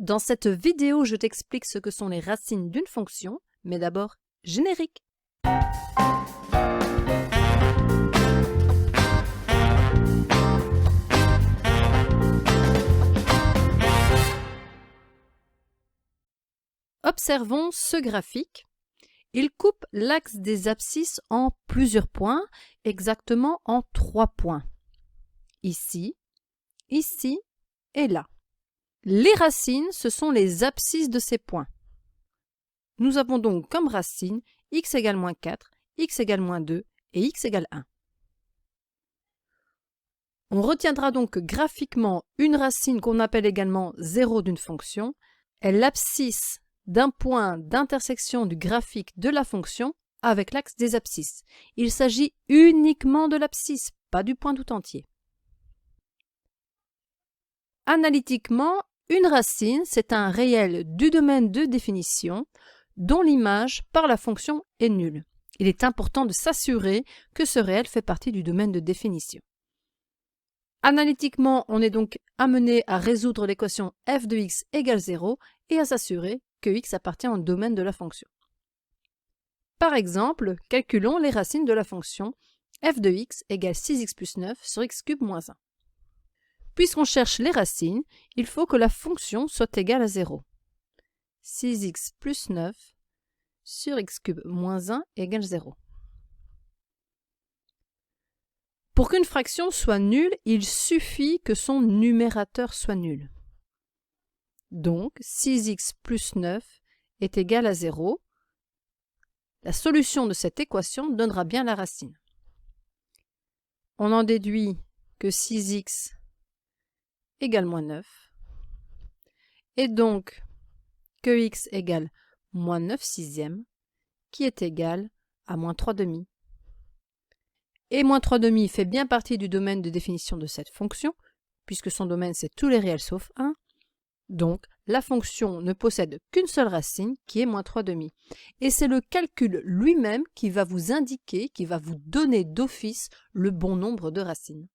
Dans cette vidéo, je t'explique ce que sont les racines d'une fonction, mais d'abord, générique. Observons ce graphique. Il coupe l'axe des abscisses en plusieurs points, exactement en 3 points. Ici, ici et là. Les racines, ce sont les abscisses de ces points. Nous avons donc comme racine x égale moins 4, x égale moins 2 et x égale 1. On retiendra donc que graphiquement, une racine qu'on appelle également 0 d'une fonction est l'abscisse d'un point d'intersection du graphique de la fonction avec l'axe des abscisses. Il s'agit uniquement de l'abscisse, pas du point tout entier. Analytiquement, une racine, c'est un réel du domaine de définition dont l'image par la fonction est nulle. Il est important de s'assurer que ce réel fait partie du domaine de définition. Analytiquement, on est donc amené à résoudre l'équation f de x égale 0 et à s'assurer que x appartient au domaine de la fonction. Par exemple, calculons les racines de la fonction f de x égale 6x plus 9 sur x cube moins 1. Puisqu'on cherche les racines, il faut que la fonction soit égale à 0. 6x plus 9 sur x cube moins 1 égale 0. Pour qu'une fraction soit nulle, il suffit que son numérateur soit nul. Donc, 6x plus 9 est égal à 0. La solution de cette équation donnera bien la racine. On en déduit que 6x égale moins 9. Et donc que x égale moins 9 sixièmes, qui est égal à moins 3 demi. Et moins 3 demi fait bien partie du domaine de définition de cette fonction, puisque son domaine c'est tous les réels sauf 1. Donc, la fonction ne possède qu'une seule racine, qui est moins 3 demi. Et c'est le calcul lui-même qui va vous indiquer, qui va vous donner d'office le bon nombre de racines.